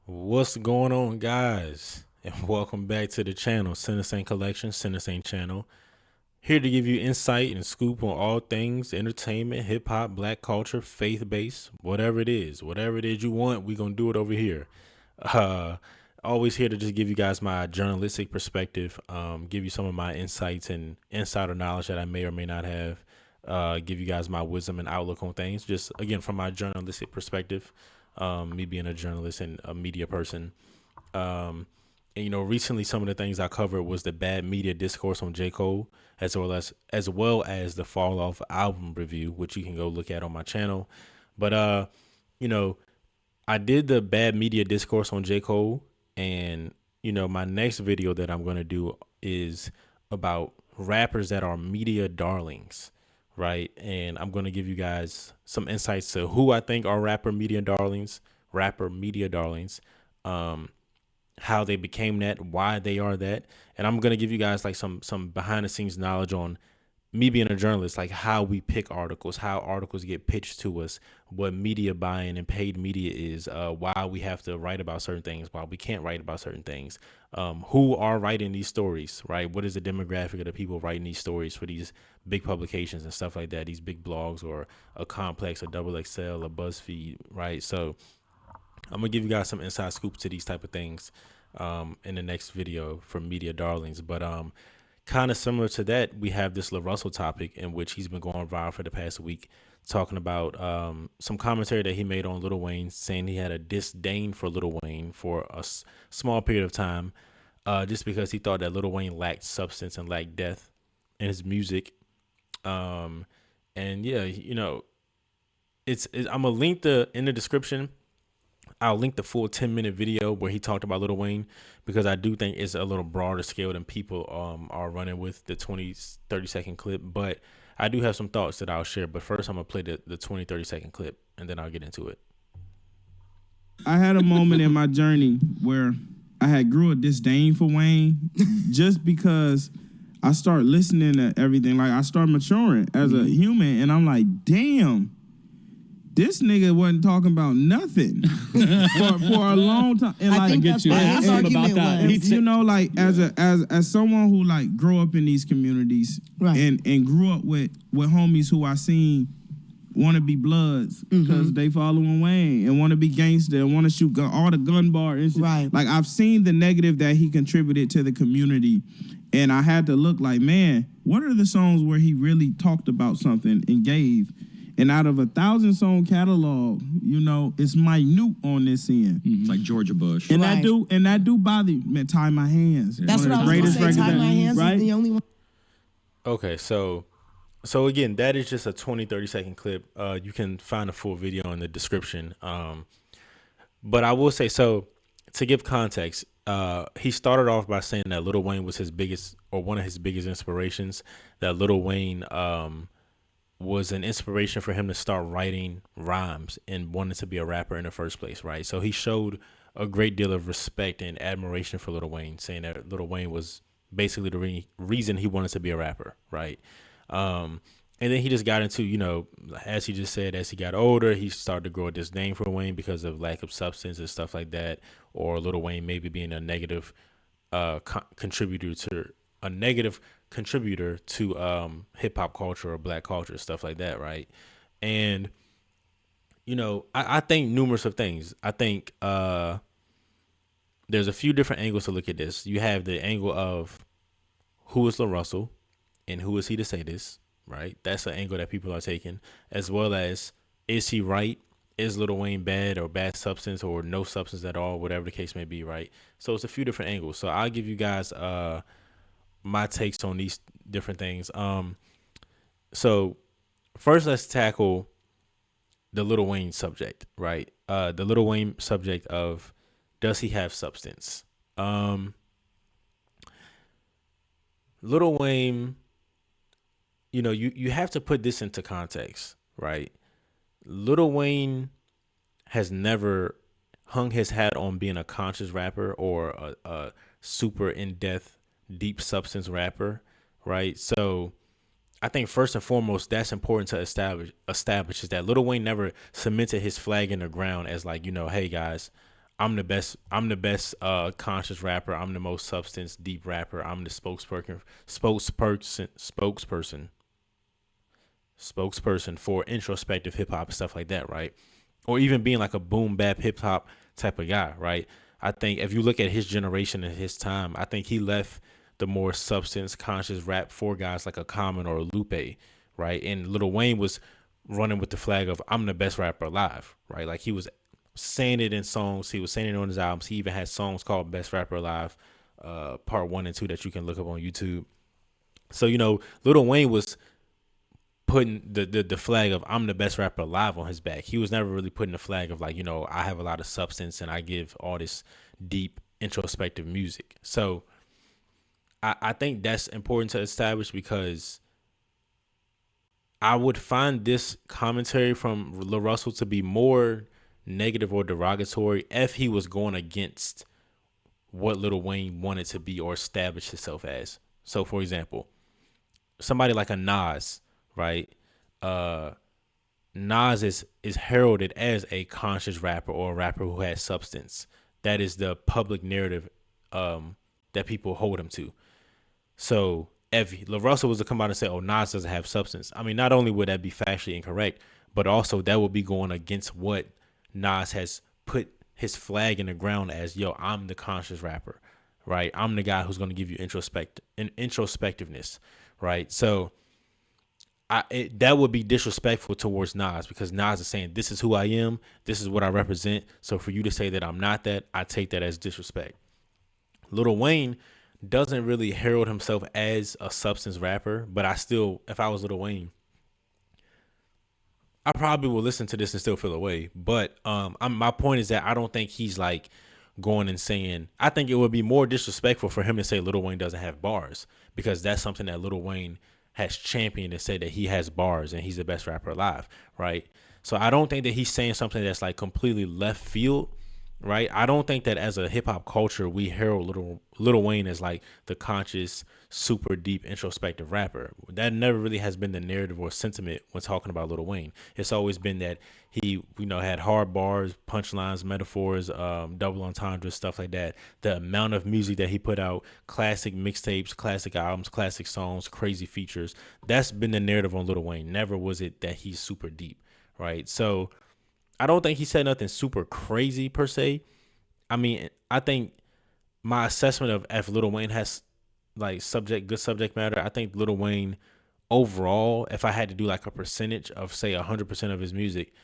What's going on, guys? And welcome back to the channel, Center Saint Collection, Center Saint Channel. Here to give you insight and scoop on all things entertainment, hip hop, black culture, faith based, whatever it is you want, we're gonna do it over here. Uh, Always here to just give you guys my journalistic perspective, give you some of my insights and insider knowledge that I may or may not have. Give you guys my wisdom and outlook on things, just again from my journalistic perspective. Me being a journalist and a media person. And recently some of the things I covered was the bad media discourse on J. Cole, as well as the Fall Off album review, which you can go look at on my channel. But you know, I did the bad media discourse on J. Cole, and my next video that I'm gonna do is about rappers that are media darlings, right? And I'm gonna give you guys some insights to who I think are rapper media darlings, um, how they became that, why they are that, and I'm gonna give you guys like some behind the scenes knowledge on me being a journalist, like how we pick articles, how articles get pitched to us, what media buying and paid media is, why we have to write about certain things, why we can't write about certain things, who are writing these stories, right? What is the demographic of the people writing these stories for these big publications and stuff like that, these big blogs or a Complex, a Double XL, a BuzzFeed, right? So I'm gonna give you guys some inside scoop to these type of things in the next video for media darlings. But kind of similar to that, we have this LaRussell topic in which he's been going viral for the past week, talking about some commentary that he made on Lil Wayne, saying he had a disdain for Lil Wayne for a small period of time, just because he thought that Lil Wayne lacked substance and lacked depth in his music. Um, and yeah, I'm gonna link in the description. I'll link the full 10-minute video where he talked about Lil Wayne, because I do think it's a little broader scale than people are running with the 30-second clip. But I do have some thoughts that I'll share. But first, I'm going to play the 30-second clip, and then I'll get into it. I had a moment in my journey where I had grew a disdain for Wayne just because I start listening to everything. Like, I start maturing as a human, and I'm like, damn. This nigga wasn't talking about nothing for a long time. And I think like, that's what his argument was. Like as someone who like grew up in these communities, right, and grew up with homies who I seen want to be bloods because they following Wayne and want to be gangster and want to shoot all the gun bar and shit. Right. Like, I've seen the negative that he contributed to the community, and I had to look like, man, what are the songs where he really talked about something and gave? And out of a 1,000-song catalog, it's minute on this end. It's like Georgia Bush. And Right. that do bother me. Man, Tie My Hands. That's One what of I the was greatest going to say. records Tie My ever, Hands right? is the only one. Okay, so again, that is just a 30-second clip. You can find a full video in the description. But I will say, so to give context, he started off by saying that Lil Wayne was his biggest, or one of his biggest inspirations, that Lil Wayne was an inspiration for him to start writing rhymes and wanted to be a rapper in the first place, right? So he showed a great deal of respect and admiration for Lil Wayne, saying that Lil Wayne was basically the reason he wanted to be a rapper, right? And then he just got into, as he just said, as he got older, he started to grow a disdain for Wayne because of lack of substance and stuff like that, or Lil Wayne maybe being a negative contributor to hip hop culture or black culture, stuff like that, right? And I think numerous of things. I think there's a few different angles to look at this. You have the angle of who is LaRussell and who is he to say this, right? That's an angle that people are taking, as well as, is he right? Is Lil Wayne bad or bad substance or no substance at all, whatever the case may be, right? So it's a few different angles. So I'll give you guys my takes on these different things. So first, let's tackle the Lil Wayne subject, right? The Lil Wayne subject of, does he have substance? Lil Wayne, you have to put this into context, right? Lil Wayne has never hung his hat on being a conscious rapper or a super in-depth, deep substance rapper, right? So I think first and foremost, that's important to establish is that Lil Wayne never cemented his flag in the ground as like, hey guys, I'm the best conscious rapper. I'm the most substance deep rapper. I'm the spokesperson for introspective hip hop and stuff like that, right? Or even being like a boom bap hip hop type of guy, right? I think if you look at his generation and his time, I think he left the more substance conscious rap for guys like a Common or a Lupe, right? And Lil Wayne was running with the flag of I'm the best rapper alive, right? Like he was saying it in songs, he was saying it on his albums. He even had songs called Best Rapper Alive, part 1 and 2 that you can look up on YouTube. So Lil Wayne was putting the flag of I'm the best rapper alive on his back. He was never really putting the flag of like, I have a lot of substance and I give all this deep introspective music. So I think that's important to establish because I would find this commentary from LaRussell to be more negative or derogatory if he was going against what Lil Wayne wanted to be or establish himself as. So for example, somebody like a Nas, right? Nas is heralded as a conscious rapper or a rapper who has substance. That is the public narrative that people hold him to. So if LaRussell was to come out and say, "Oh, Nas doesn't have substance," I mean, not only would that be factually incorrect, but also that would be going against what Nas has put his flag in the ground as. Yo, I'm the conscious rapper, right? I'm the guy who's going to give you introspectiveness, right? So that would be disrespectful towards Nas because Nas is saying, this is who I am. This is what I represent. So for you to say that I'm not that, I take that as disrespect. Lil Wayne doesn't really herald himself as a substance rapper, but if I was Lil Wayne, I probably will listen to this and still feel away. But my point is that I don't think he's like going and saying, I think it would be more disrespectful for him to say Lil Wayne doesn't have bars because that's something that Lil Wayne has championed and said that he has bars and he's the best rapper alive, right? So I don't think that he's saying something that's like completely left field, right? I don't think that as a hip hop culture we herald Lil Wayne as like the conscious, super deep, introspective rapper. That never really has been the narrative or sentiment when talking about Lil Wayne. It's always been that he, had hard bars, punchlines, metaphors, double entendres, stuff like that. The amount of music that he put out, classic mixtapes, classic albums, classic songs, crazy features. That's been the narrative on Lil Wayne. Never was it that he's super deep, right? So I don't think he said nothing super crazy per se. I mean, I think my assessment of if Lil Wayne has like good subject matter, I think Lil Wayne overall, if I had to do like a percentage of say 100% of his music,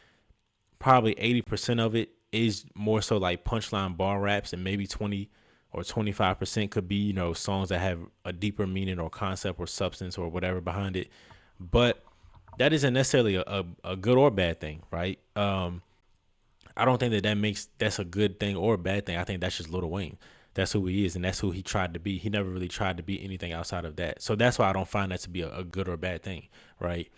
probably 80% of it is more so like punchline bar raps, and maybe 20 or 25% could be, songs that have a deeper meaning or concept or substance or whatever behind it. But that isn't necessarily a good or bad thing, right? I don't think that's a good thing or a bad thing. I think that's just Lil Wayne. That's who he is, and that's who he tried to be. He never really tried to be anything outside of that. So that's why I don't find that to be a good or bad thing, right?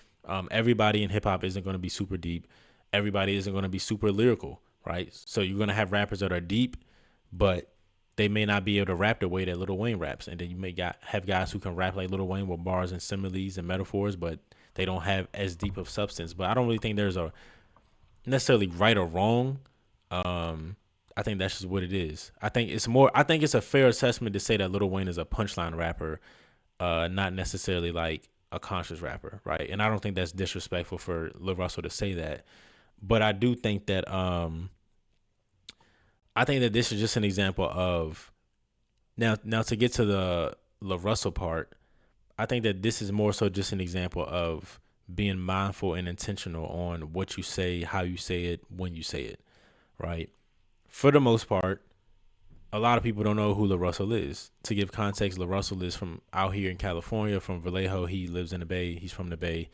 Everybody in hip hop isn't going to be super deep. Everybody isn't going to be super lyrical, right? So you're going to have rappers that are deep, but they may not be able to rap the way that Lil Wayne raps. And then you may have guys who can rap like Lil Wayne with bars and similes and metaphors, but they don't have as deep of substance. But I don't really think there's a necessarily right or wrong. I think that's just what it is. I think it's a fair assessment to say that Lil Wayne is a punchline rapper, not necessarily like a conscious rapper, right? And I don't think that's disrespectful for LaRussell to say that. But I do think that this is just an example of now to get to the LaRussell part, I think that this is more so just an example of being mindful and intentional on what you say, how you say it, when you say it, right? For the most part, a lot of people don't know who LaRussell is. To give context, LaRussell is from out here in California, from Vallejo. He lives in the Bay. He's from the Bay.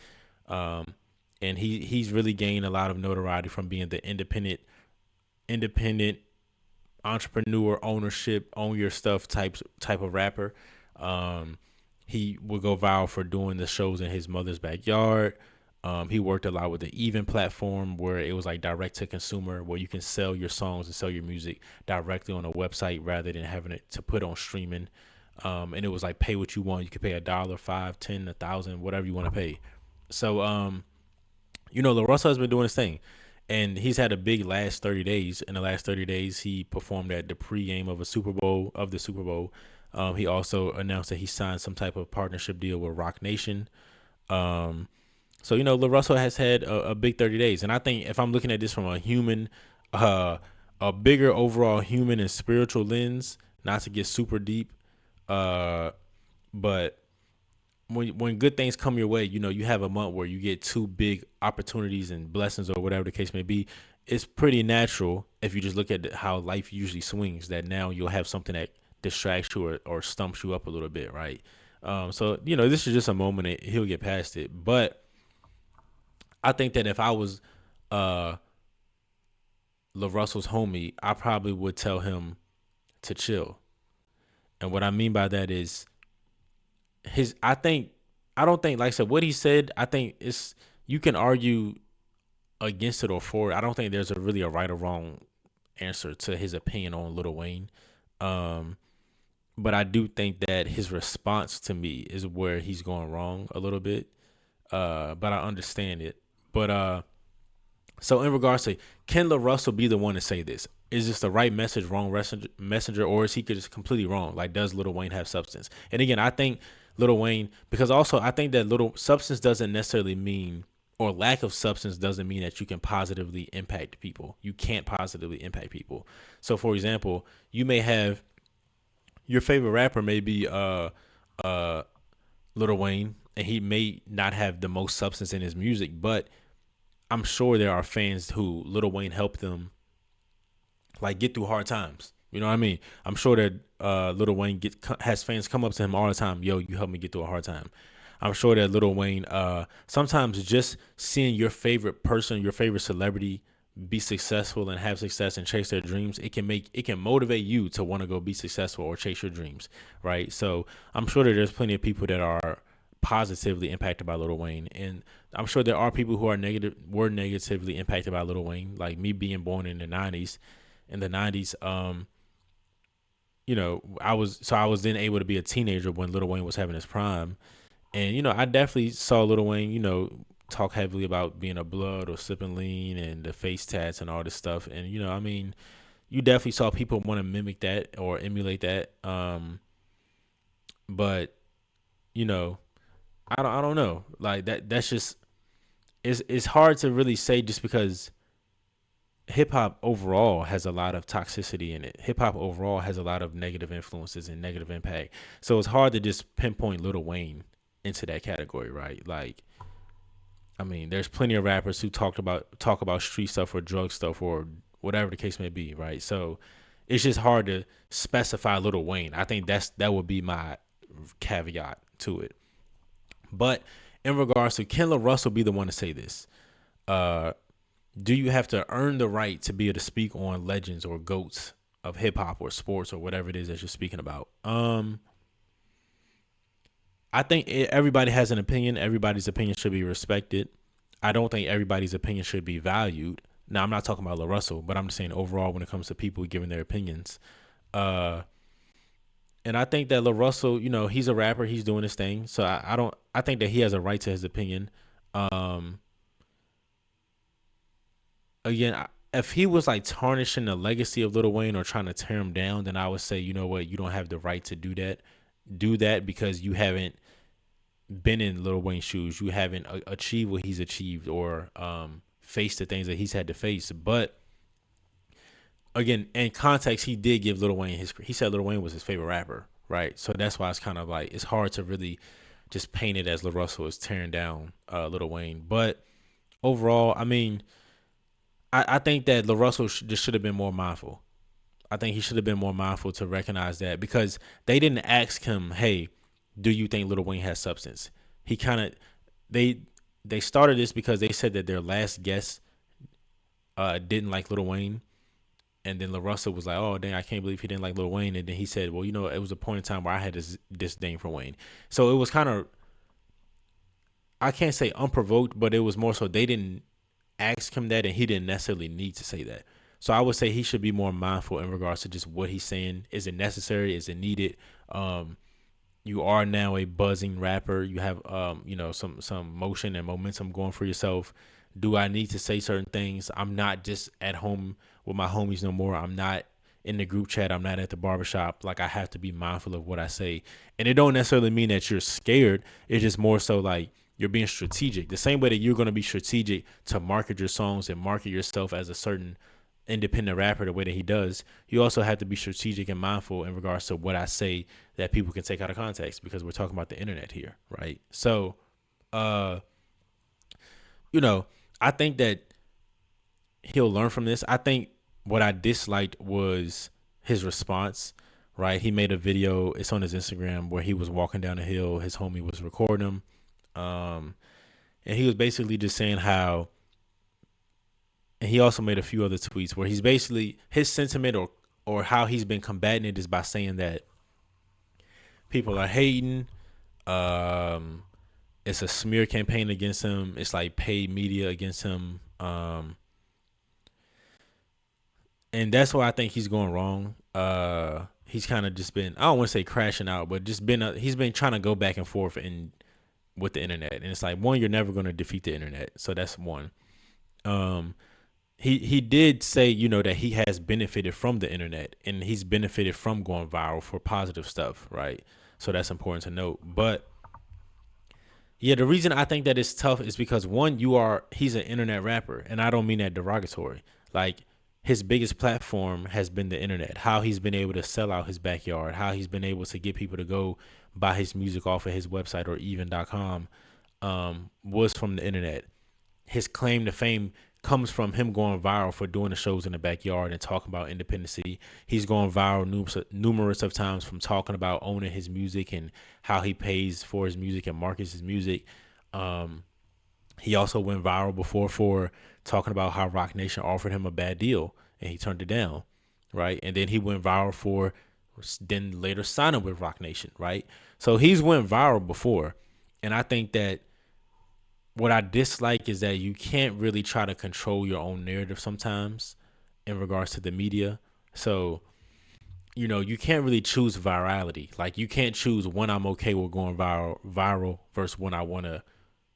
And he's really gained a lot of notoriety from being the independent entrepreneur, ownership, own your stuff type of rapper. He would go viral for doing the shows in his mother's backyard. He worked a lot with the Even platform, where it was like direct to consumer, where you can sell your songs and sell your music directly on a website rather than having it to put on streaming. And it was like pay what you want. You could pay $1, $5, $10, $1,000, whatever you want to pay. So, LaRussell has been doing his thing. and he's had a big last 30 days. In the last 30 days, he performed at the pregame of the Super Bowl. He also announced that he signed some type of partnership deal with Rock Nation. Um, so LaRussell has had a big 30 days, and I think if I'm looking at this from a human, a bigger overall human and spiritual lens, not to get super deep, but when good things come your way, you have a month where you get two big opportunities and blessings or whatever the case may be. It's pretty natural if you just look at how life usually swings that now you'll have something that distracts you or stumps you up a little bit, right? So this is just a moment and he'll get past it. But I think that if I was LaRussell's homie, I probably would tell him to chill. And what I mean by that is I don't think, like I said, what he said, I think you can argue against it or for it. I don't think there's really a right or wrong answer to his opinion on Lil Wayne. But I do think that his response to me is where he's going wrong a little bit. But I understand it. But so in regards to, can LaRussell be the one to say this? Is this the right message, wrong messenger, or is he just completely wrong? Like, does Lil Wayne have substance? And again, I think Lil Wayne, because also I think that little substance doesn't necessarily mean, or lack of substance doesn't mean that you can positively impact people. You can't positively impact people. So for example, you may have your favorite rapper may be Lil Wayne, and he may not have the most substance in his music, but I'm sure there are fans who Lil Wayne helped them like get through hard times. You know what I mean? I'm sure that Lil Wayne has fans come up to him all the time. Yo, you helped me get through a hard time. I'm sure that Lil Wayne, sometimes just seeing your favorite person, your favorite celebrity be successful and have success and chase their dreams, it can motivate you to want to go be successful or chase your dreams, right? So I'm sure that there's plenty of people that are positively impacted by Lil Wayne, and I'm sure there are people who were negatively impacted by Lil Wayne, like me being born in the 90s. In the 90s, I was then able to be a teenager when Lil Wayne was having his prime. And, I definitely saw Lil Wayne, talk heavily about being a blood or sipping lean and the face tats and all this stuff. And, you definitely saw people want to mimic that or emulate that. But, I don't know. Like that's just, it's hard to really say just because hip hop overall has a lot of toxicity in it. Hip hop overall has a lot of negative influences and negative impact. So it's hard to just pinpoint Lil Wayne into that category, right? Like, I mean, there's plenty of rappers who talk about street stuff or drug stuff or whatever the case may be, right? So it's just hard to specify Lil Wayne. I think that would be my caveat to it. But in regards to, can LaRussell be the one to say this? Do you have to earn the right to be able to speak on legends or goats of hip hop or sports or whatever it is that you're speaking about? I think everybody has an opinion. Everybody's opinion should be respected. I don't think everybody's opinion should be valued. Now, I'm not talking about LaRussell, but I'm just saying overall when it comes to people giving their opinions. And I think that LaRussell, he's a rapper. He's doing his thing. So I think that he has a right to his opinion. Again, if he was like tarnishing the legacy of Lil Wayne or trying to tear him down, then I would say, you know what, you don't have the right to do that. Do that because you haven't been in Lil Wayne's shoes. You haven't achieved what he's achieved or faced the things that he's had to face. But again, in context, he did give Lil Wayne he said Lil Wayne was his favorite rapper, right? So that's why it's kind of like, it's hard to really just paint it as LaRussell is tearing down Lil Wayne. But overall, I mean, I think that LaRussell just should have been more mindful. I think he should have been more mindful to recognize that, because they didn't ask him, hey, do you think Lil Wayne has substance? He kind of, they started this because they said that their last guest didn't like Lil Wayne. And then LaRussell was like, oh, dang, I can't believe he didn't like Lil Wayne. And then he said, well, it was a point in time where I had this disdain for Wayne. So it was kind of, I can't say unprovoked, but it was more so they didn't ask him that and he didn't necessarily need to say that. So I would say he should be more mindful in regards to just what he's saying. Is it necessary? Is it needed? You are now a buzzing rapper. You have some motion and momentum going for yourself. Do I need to say certain things? I'm not just at home with my homies no more. I'm not in the group chat. I'm not at the barbershop. Like, I have to be mindful of what I say. And it don't necessarily mean that you're scared. It's just more so like you're being strategic. The same way that you're going to be strategic to market your songs and market yourself as a certain independent rapper the way that he does, you also have to be strategic and mindful in regards to what I say that people can take out of context, because we're talking about the internet here, right? So, you know, I think that he'll learn from this. I think what I disliked was his response, right? He made a video, it's on his Instagram, where he was walking down a hill. His homie was recording him. And he was basically just saying how, and he also made a few other tweets where he's basically, his sentiment or how he's been combating it is by saying that people are hating. It's a smear campaign against him. It's like paid media against him. And that's why I think he's going wrong. He's kind of just been, I don't want to say crashing out, but just been, he's been trying to go back and forth with the internet. And it's like, one, you're never going to defeat the internet. So that's one. He did say, you know, that he has benefited from the internet, and he's benefited from going viral for positive stuff, right? So that's important to note. But yeah, the reason I think that it's tough is because, one, he's an internet rapper, and I don't mean that derogatory. Like, his biggest platform has been the internet. How he's been able to sell out his backyard, how he's been able to get people to go buy his music off of his website or even.com, was from the internet. His claim to fame comes from him going viral for doing the shows in the backyard and talking about independency. He's going viral numerous of times from talking about owning his music and how he pays for his music and markets his music. He also went viral before for talking about how Roc Nation offered him a bad deal and he turned it down, right? And then he went viral for then later signing with Roc Nation, right? So he's went viral before. And I think that what I dislike is that you can't really try to control your own narrative sometimes in regards to the media. So, you know, you can't really choose virality. Like, you can't choose when I'm okay with going viral versus when I want to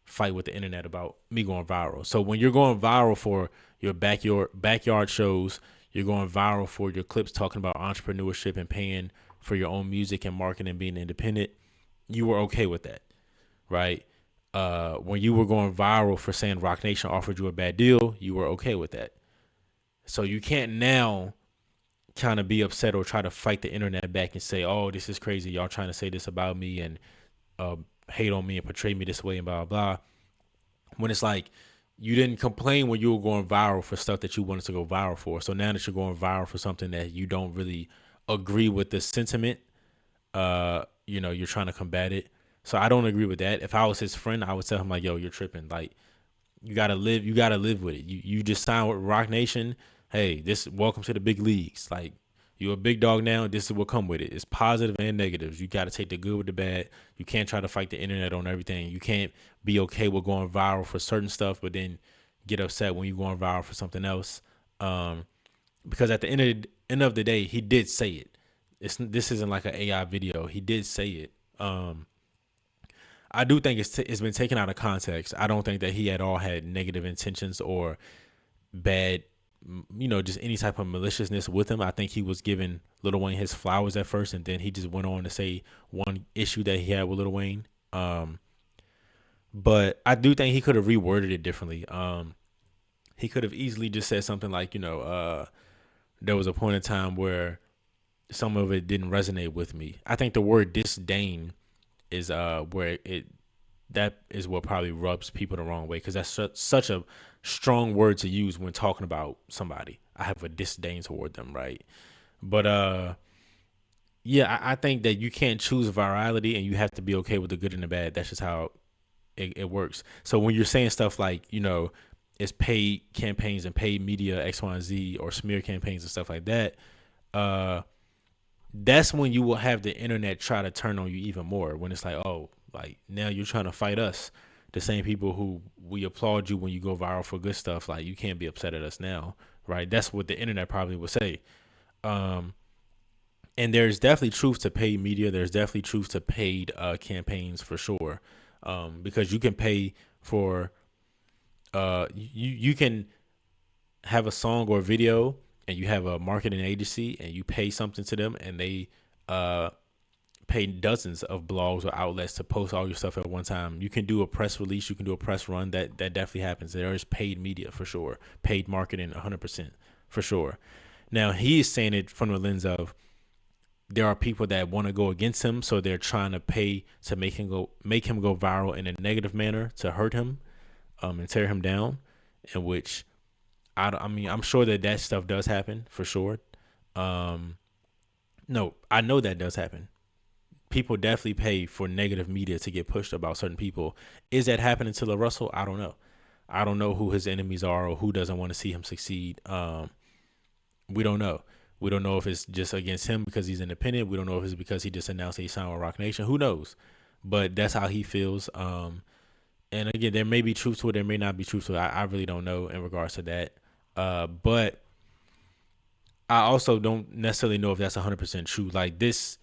fight with the internet about me going viral. So when you're going viral for your backyard shows, you're going viral for your clips talking about entrepreneurship and paying for your own music and marketing and being independent, you were okay with that, right? When you were going viral for saying Roc Nation offered you a bad deal, you were okay with that. So you can't now kind of be upset or try to fight the internet back and say, oh, this is crazy, y'all trying to say this about me and hate on me and portray me this way and blah, blah, blah. When it's like, you didn't complain when you were going viral for stuff that you wanted to go viral for. So now that you're going viral for something that you don't really agree with the sentiment, you know, you're trying to combat it. So I don't agree with that. If I was his friend, I would tell him like, yo, you're tripping. Like, you gotta live with it. You just signed with Roc Nation. Hey, welcome to the big leagues. Like, you're a big dog now. This is what come with it. It's positive and negatives. You got to take the good with the bad. You can't try to fight the internet on everything. You can't be okay with going viral for certain stuff, but then get upset when you're going viral for something else. Because at the end of the day, he did say it. This isn't like an AI video. He did say it. I do think it's been taken out of context. I don't think that he at all had negative intentions or bad, you know, just any type of maliciousness with him. I think he was giving Lil Wayne his flowers at first, and then he just went on to say one issue that he had with Lil Wayne. But I do think he could have reworded it differently. He could have easily just said something like, you know, there was a point in time where some of it didn't resonate with me. I think the word disdain is that is what probably rubs people the wrong way, because that's such a strong word to use when talking about somebody. I have a disdain toward them, right? But yeah, I think that you can't choose virality, and you have to be okay with the good and the bad. That's just how it works. So when you're saying stuff like, you know, it's paid campaigns and paid media X, Y, and Z, or smear campaigns and stuff like that, that's when you will have the internet try to turn on you even more. When it's like, oh, like, now you're trying to fight us, the same people who we applaud you when you go viral for good stuff. Like, you can't be upset at us now, right? That's what the internet probably would say. And there's definitely truth to paid media. There's definitely truth to paid campaigns for sure, because you can pay for you can have a song or a video and you have a marketing agency and you pay something to them and they uh pay dozens of blogs or outlets to post all your stuff at one time. You can do a press release, you can do a press run. That definitely happens. There is paid media for sure, paid marketing 100% for sure. Now he is saying it from the lens of there are people that want to go against him, so they're trying to pay to make him go viral in a negative manner to hurt him, and tear him down. In which I mean, I'm sure that stuff does happen for sure. Um, no, I know that does happen. People definitely pay for negative media to get pushed about certain people. Is that happening to LaRussell? I don't know. I don't know who his enemies are or who doesn't want to see him succeed. We don't know. We don't know if it's just against him because he's independent. We don't know if it's because he just announced that he signed with Rock Nation. Who knows? But that's how he feels. And again, there may be truth to it. There may not be truth to it. I really don't know in regards to that. But I also don't necessarily know if that's 100% true. Like this,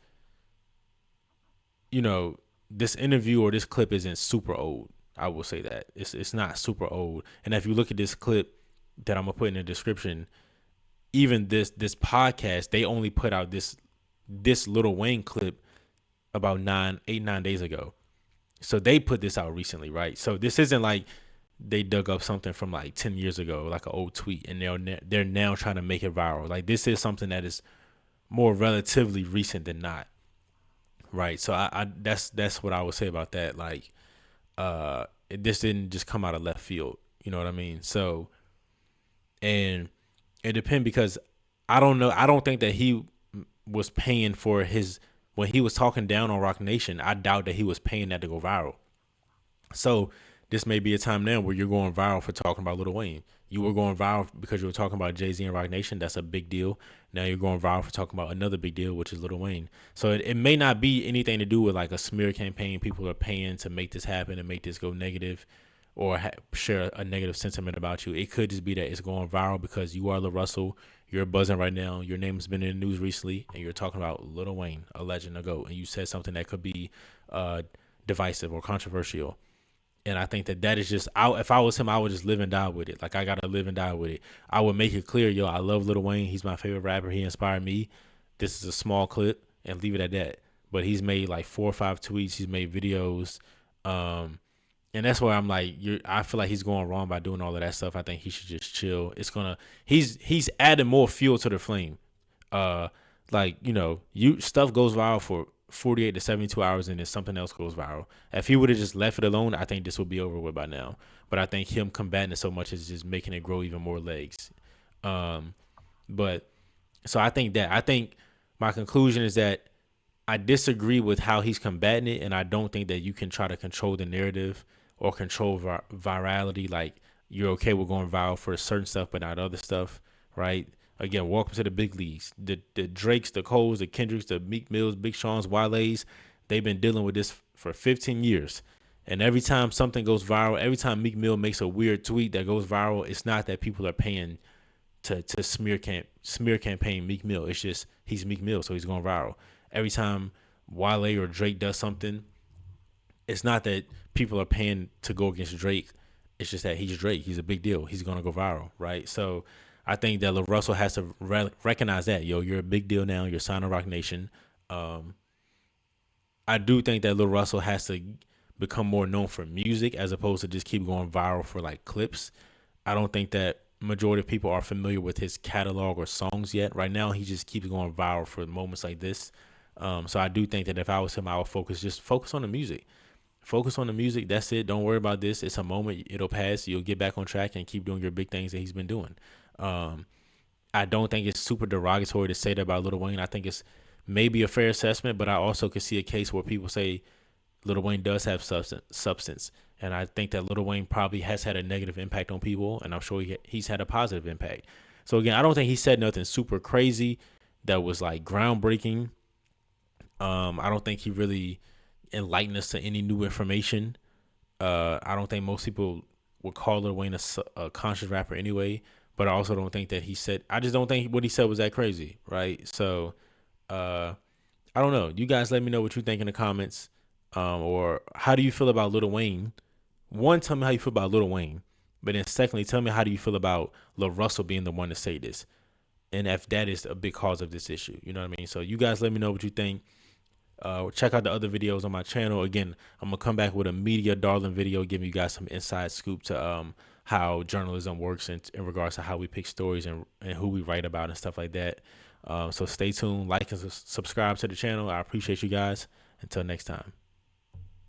this interview or this clip isn't super old. I will say that it's not super old. And if you look at this clip that I'm gonna put in the description, even this podcast, they only put out this Lil Wayne clip about 9 days ago. So they put this out recently, right? So this isn't like they dug up something from like 10 years ago, like an old tweet, and they're now trying to make it viral. Like this is something that is more relatively recent than not, right? So I that's what I would say about that. Like, this didn't just come out of left field. You know what I mean? So, and it depends because I don't know. I don't think that he was paying for his when he was talking down on Rock Nation. I doubt that he was paying that to go viral. So this may be a time now where you're going viral for talking about Lil Wayne. You were going viral because you were talking about Jay-Z and Rock Nation. That's a big deal. Now you're going viral for talking about another big deal, which is Lil Wayne. So it may not be anything to do with like a smear campaign. People are paying to make this happen and make this go negative or share a negative sentiment about you. It could just be that it's going viral because you are LaRussell. You're buzzing right now. Your name's been in the news recently, and you're talking about Lil Wayne, a legend ago, and you said something that could be divisive or controversial. And I think that is just, if I was him, I would just live and die with it. Like, I got to live and die with it. I would make it clear, I love Lil Wayne. He's my favorite rapper. He inspired me. This is a small clip and leave it at that. But he's made like 4 or 5 tweets. He's made videos. And that's where I'm like, I feel like he's going wrong by doing all of that stuff. I think he should just chill. He's adding more fuel to the flame. Stuff goes viral for 48 to 72 hours and then something else goes viral. If he would have just left it alone, I think this would be over with by now. But I think him combating it so much is just making it grow even more legs. But so I think my conclusion is that I disagree with how he's combating it, and I don't think that you can try to control the narrative or control virality. Like, you're okay with going viral for certain stuff but not other stuff, right? Again, welcome to the big leagues. The Drakes, the Coles, the Kendricks, the Meek Mills, Big Sean's, Wale's, they've been dealing with this for 15 years. And every time something goes viral, every time Meek Mill makes a weird tweet that goes viral, it's not that people are paying to smear campaign Meek Mill. It's just he's Meek Mill, so he's going viral. Every time Wale or Drake does something, it's not that people are paying to go against Drake. It's just that he's Drake. He's a big deal. He's going to go viral, right? So I think that LaRussell has to recognize that. You're a big deal now. You're signing Rock Nation. I do think that LaRussell has to become more known for music as opposed to just keep going viral for like clips. I don't think that majority of people are familiar with his catalog or songs yet. Right now, he just keeps going viral for moments like this. So I do think that if I was him, I would focus on the music. Focus on the music. That's it. Don't worry about this. It's a moment. It'll pass. You'll get back on track and keep doing your big things that he's been doing. I don't think it's super derogatory to say that about Lil Wayne. I think it's maybe a fair assessment, but I also could see a case where people say Lil Wayne does have substance. And I think that Lil Wayne probably has had a negative impact on people, and I'm sure he's had a positive impact. So again, I don't think he said nothing super crazy that was like groundbreaking. I don't think he really enlightened us to any new information. I don't think most people would call Lil Wayne a conscious rapper anyway, but I also don't think that I just don't think what he said was that crazy, right? So I don't know. You guys let me know what you think in the comments. Or how do you feel about Lil Wayne? One, tell me how you feel about Lil Wayne. But then secondly, tell me, how do you feel about LaRussell being the one to say this? And if that is a big cause of this issue, you know what I mean? So you guys let me know what you think. Check out the other videos on my channel. Again, I'm going to come back with a media darling video, giving you guys some inside scoop to how journalism works in regards to how we pick stories and who we write about and stuff like that. So stay tuned, like and subscribe to the channel. I appreciate you guys. Until next time.